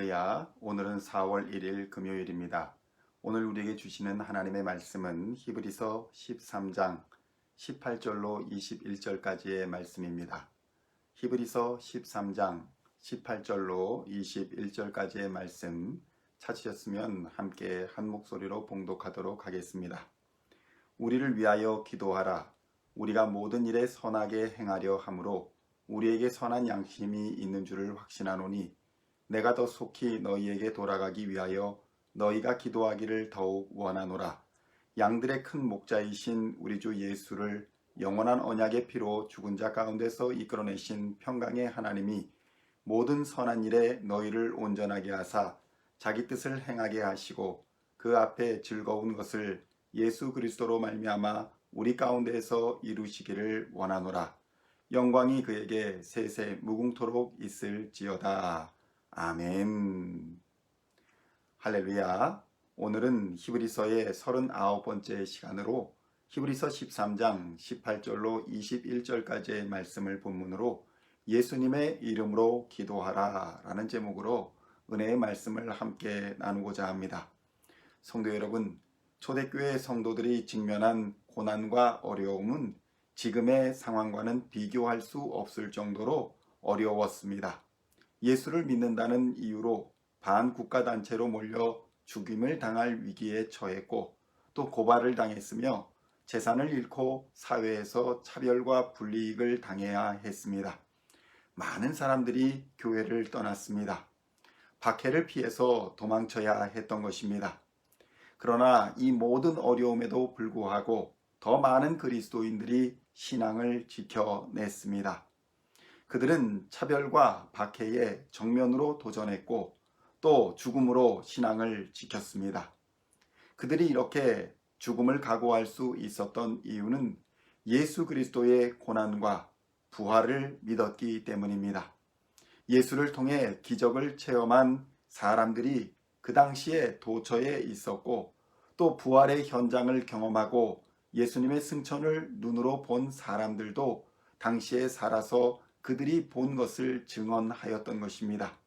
할렐루야. 오늘은 4월 1일 금요일입니다. 오늘 우리에게 주시는 하나님의 말씀은 히브리서 13장 18절로 21절까지의 말씀입니다. 히브리서 13장 18절로 21절까지의 말씀 찾으셨으면 함께 한 목소리로 봉독하도록 하겠습니다. 우리를 위하여 기도하라. 우리가 모든 일에 선하게 행하려 함으로 우리에게 선한 양심이 있는 줄을 확신하노니 내가 더 속히 너희에게 돌아가기 위하여 너희가 기도하기를 더욱 원하노라. 양들의 큰 목자이신 우리 주 예수를 영원한 언약의 피로 죽은 자 가운데서 이끌어내신 평강의 하나님이 모든 선한 일에 너희를 온전하게 하사 자기 뜻을 행하게 하시고 그 앞에 즐거운 것을 예수 그리스도로 말미암아 우리 가운데에서 이루시기를 원하노라. 영광이 그에게 세세 무궁토록 있을지어다. 아멘. 할렐루야. 오늘은 히브리서의 39번째 시간으로 히브리서 13장 18절로 21절까지의 말씀을 본문으로 예수님의 이름으로 기도하라 라는 제목으로 은혜의 말씀을 함께 나누고자 합니다. 성도 여러분, 초대교회 성도들이 직면한 고난과 어려움은 지금의 상황과는 비교할 수 없을 정도로 어려웠습니다. 예수를 믿는다는 이유로 반국가단체로 몰려 죽임을 당할 위기에 처했고 또 고발을 당했으며 재산을 잃고 사회에서 차별과 불이익을 당해야 했습니다. 많은 사람들이 교회를 떠났습니다. 박해를 피해서 도망쳐야 했던 것입니다. 그러나 이 모든 어려움에도 불구하고 더 많은 그리스도인들이 신앙을 지켜냈습니다. 그들은 차별과 박해에 정면으로 도전했고 또 죽음으로 신앙을 지켰습니다. 그들이 이렇게 죽음을 각오할 수 있었던 이유는 예수 그리스도의 고난과 부활을 믿었기 때문입니다. 예수를 통해 기적을 체험한 사람들이 그 당시에 도처에 있었고 또 부활의 현장을 경험하고 예수님의 승천을 눈으로 본 사람들도 당시에 살아서 그들이 본 것을 증언하였던 것입니다.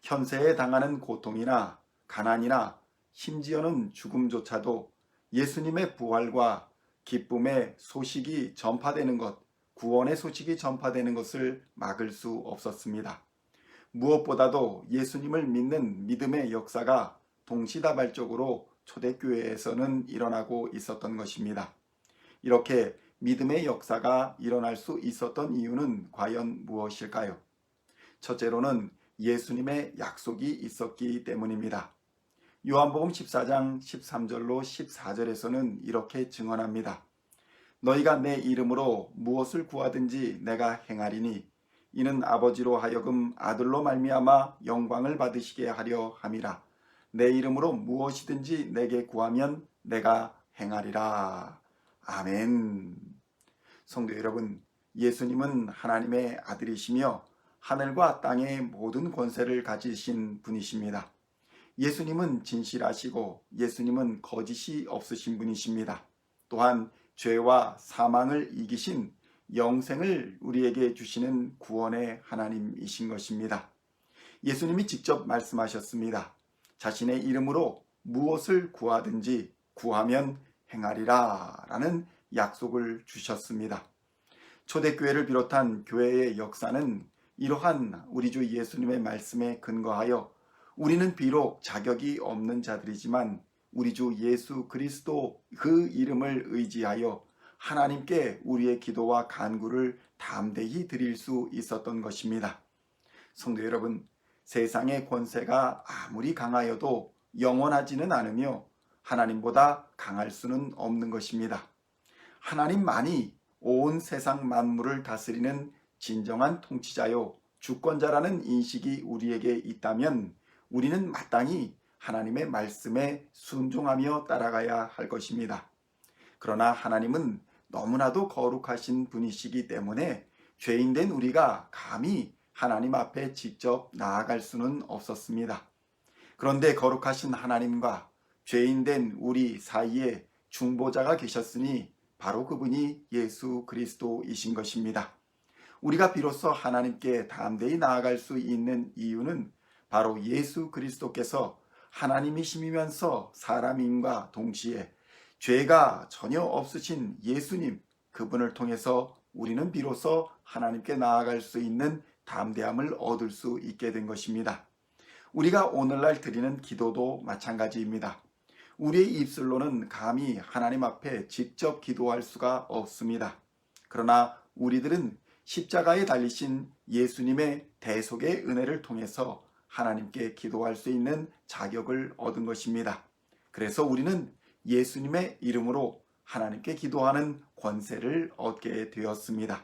현세에 당하는 고통이나 가난이나 심지어는 죽음조차도 예수님의 부활과 기쁨의 소식이 전파되는 것, 구원의 소식이 전파되는 것을 막을 수 없었습니다. 무엇보다도 예수님을 믿는 믿음의 역사가 동시다발적으로 초대교회에서는 일어나고 있었던 것입니다. 이렇게 믿음의 역사가 일어날 수 있었던 이유는 과연 무엇일까요? 첫째로는 예수님의 약속이 있었기 때문입니다. 요한복음 14장 13절로 14절에서는 이렇게 증언합니다. 너희가 내 이름으로 무엇을 구하든지 내가 행하리니 이는 아버지로 하여금 아들로 말미암아 영광을 받으시게 하려 함이라. 내 이름으로 무엇이든지 내게 구하면 내가 행하리라. 아멘. 성도 여러분, 예수님은 하나님의 아들이시며 하늘과 땅의 모든 권세를 가지신 분이십니다. 예수님은 진실하시고 예수님은 거짓이 없으신 분이십니다. 또한 죄와 사망을 이기신 영생을 우리에게 주시는 구원의 하나님이신 것입니다. 예수님이 직접 말씀하셨습니다. 자신의 이름으로 무엇을 구하든지 구하면 행하리라 라는 약속을 주셨습니다. 초대교회를 비롯한 교회의 역사는 이러한 우리 주 예수님의 말씀에 근거하여 우리는 비록 자격이 없는 자들이지만 우리 주 예수 그리스도 그 이름을 의지하여 하나님께 우리의 기도와 간구를 담대히 드릴 수 있었던 것입니다. 성도 여러분, 세상의 권세가 아무리 강하여도 영원하지는 않으며 하나님보다 강할 수는 없는 것입니다. 하나님만이 온 세상 만물을 다스리는 진정한 통치자요 주권자라는 인식이 우리에게 있다면 우리는 마땅히 하나님의 말씀에 순종하며 따라가야 할 것입니다. 그러나 하나님은 너무나도 거룩하신 분이시기 때문에 죄인된 우리가 감히 하나님 앞에 직접 나아갈 수는 없었습니다. 그런데 거룩하신 하나님과 죄인된 우리 사이에 중보자가 계셨으니 바로 그분이 예수 그리스도이신 것입니다. 우리가 비로소 하나님께 담대히 나아갈 수 있는 이유는 바로 예수 그리스도께서 하나님이시면서 사람임과 동시에 죄가 전혀 없으신 예수님, 그분을 통해서 우리는 비로소 하나님께 나아갈 수 있는 담대함을 얻을 수 있게 된 것입니다. 우리가 오늘날 드리는 기도도 마찬가지입니다. 우리의 입술로는 감히 하나님 앞에 직접 기도할 수가 없습니다. 그러나 우리들은 십자가에 달리신 예수님의 대속의 은혜를 통해서 하나님께 기도할 수 있는 자격을 얻은 것입니다. 그래서 우리는 예수님의 이름으로 하나님께 기도하는 권세를 얻게 되었습니다.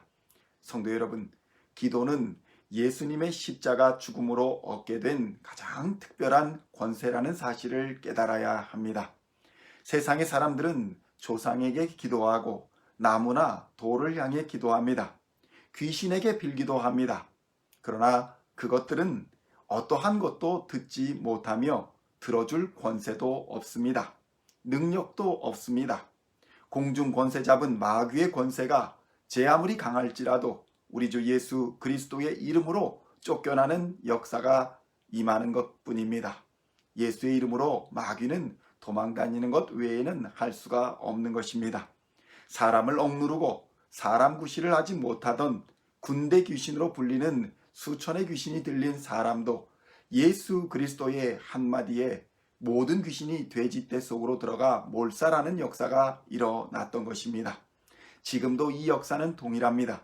성도 여러분, 기도는 예수님의 십자가 죽음으로 얻게 된 가장 특별한 권세라는 사실을 깨달아야 합니다. 세상의 사람들은 조상에게 기도하고 나무나 돌을 향해 기도합니다. 귀신에게 빌기도 합니다. 그러나 그것들은 어떠한 것도 듣지 못하며 들어줄 권세도 없습니다. 능력도 없습니다. 공중 권세 잡은 마귀의 권세가 제 아무리 강할지라도 우리 주 예수 그리스도의 이름으로 쫓겨나는 역사가 임하는 것뿐입니다. 예수의 이름으로 마귀는 도망다니는 것 외에는 할 수가 없는 것입니다. 사람을 억누르고 사람 구실을 하지 못하던 군대 귀신으로 불리는 수천의 귀신이 들린 사람도 예수 그리스도의 한마디에 모든 귀신이 돼지떼 속으로 들어가 몰살하는 역사가 일어났던 것입니다. 지금도 이 역사는 동일합니다.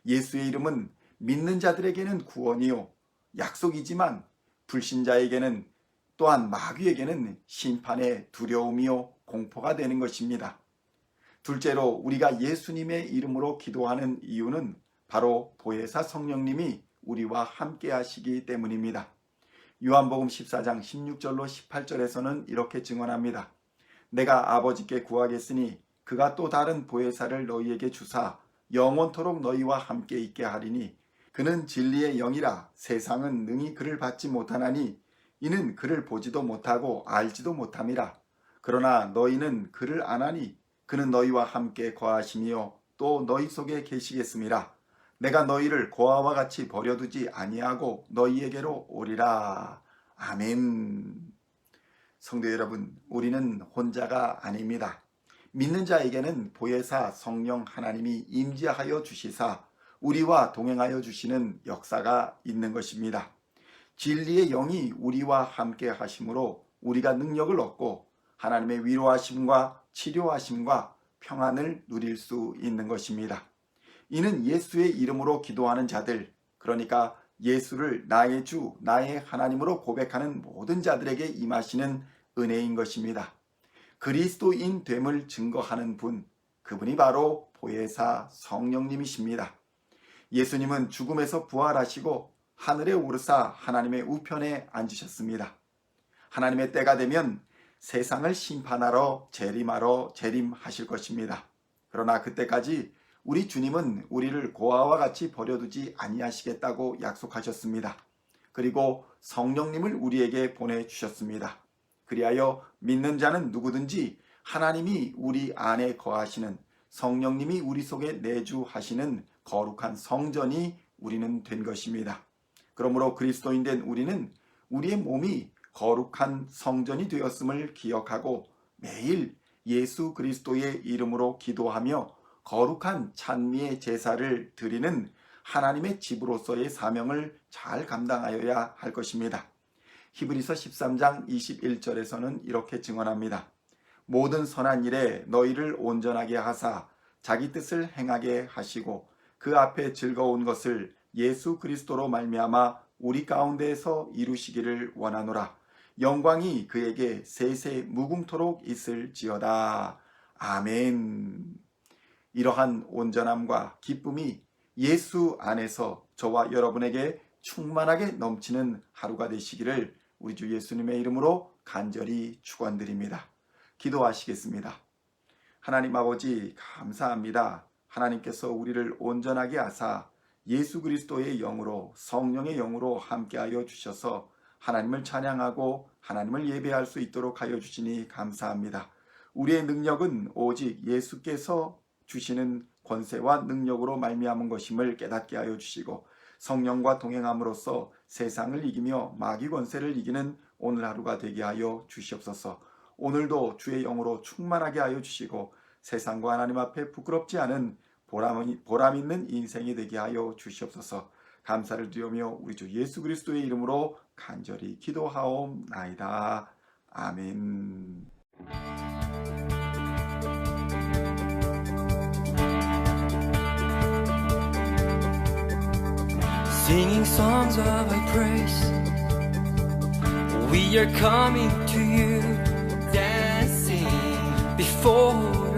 예수의 이름은 믿는 자들에게는 구원이요 약속이지만 불신자에게는 또한 마귀에게는 심판의 두려움이요 공포가 되는 것입니다. 둘째로 우리가 예수님의 이름으로 기도하는 이유는 바로 보혜사 성령님이 우리와 함께 하시기 때문입니다. 요한복음 14장 16절로 18절에서는 이렇게 증언합니다. 내가 아버지께 구하겠으니 그가 또 다른 보혜사를 너희에게 주사 영원토록 너희와 함께 있게 하리니 그는 진리의 영이라 세상은 능히 그를 받지 못하나니 이는 그를 보지도 못하고 알지도 못함이라. 그러나 너희는 그를 아나니 그는 너희와 함께 거하시며 또 너희 속에 계시겠음이라. 내가 너희를 고아와 같이 버려두지 아니하고 너희에게로 오리라. 아멘. 성도 여러분, 우리는 혼자가 아닙니다. 믿는 자에게는 보혜사 성령 하나님이 임재하여 주시사 우리와 동행하여 주시는 역사가 있는 것입니다. 진리의 영이 우리와 함께 하심으로 우리가 능력을 얻고 하나님의 위로하심과 치료하심과 평안을 누릴 수 있는 것입니다. 이는 예수의 이름으로 기도하는 자들, 그러니까 예수를 나의 주, 나의 하나님으로 고백하는 모든 자들에게 임하시는 은혜인 것입니다. 그리스도인 됨을 증거하는 분, 그분이 바로 보혜사 성령님이십니다. 예수님은 죽음에서 부활하시고 하늘에 오르사 하나님의 우편에 앉으셨습니다. 하나님의 때가 되면 세상을 심판하러 재림하실 것입니다. 그러나 그때까지 우리 주님은 우리를 고아와 같이 버려두지 아니하시겠다고 약속하셨습니다. 그리고 성령님을 우리에게 보내주셨습니다. 그리하여 믿는 자는 누구든지 하나님이 우리 안에 거하시는 성령님이 우리 속에 내주하시는 거룩한 성전이 우리는 된 것입니다. 그러므로 그리스도인 된 우리는 우리의 몸이 거룩한 성전이 되었음을 기억하고 매일 예수 그리스도의 이름으로 기도하며 거룩한 찬미의 제사를 드리는 하나님의 집으로서의 사명을 잘 감당하여야 할 것입니다. 히브리서 13장 21절에서는 이렇게 증언합니다. 모든 선한 일에 너희를 온전하게 하사 자기 뜻을 행하게 하시고 그 앞에 즐거운 것을 예수 그리스도로 말미암아 우리 가운데에서 이루시기를 원하노라. 영광이 그에게 세세 무궁토록 있을지어다. 아멘. 이러한 온전함과 기쁨이 예수 안에서 저와 여러분에게 충만하게 넘치는 하루가 되시기를 우리 주 예수님의 이름으로 간절히 축원드립니다. 기도하시겠습니다. 하나님 아버지 감사합니다. 하나님께서 우리를 온전하게 하사 예수 그리스도의 영으로 성령의 영으로 함께하여 주셔서 하나님을 찬양하고 하나님을 예배할 수 있도록 하여 주시니 감사합니다. 우리의 능력은 오직 예수께서 주시는 권세와 능력으로 말미암은 것임을 깨닫게 하여 주시고 성령과 동행함으로써 세상을 이기며 마귀 권세를 이기는 오늘 하루가 되게 하여 주시옵소서. 오늘도 주의 영으로 충만하게 하여 주시고 세상과 하나님 앞에 부끄럽지 않은 보람 있는 인생이 되게 하여 주시옵소서. 감사를 드리며 우리 주 예수 그리스도의 이름으로 간절히 기도하옵나이다. 아멘. Singing songs of thy praise, we are coming to you, dancing before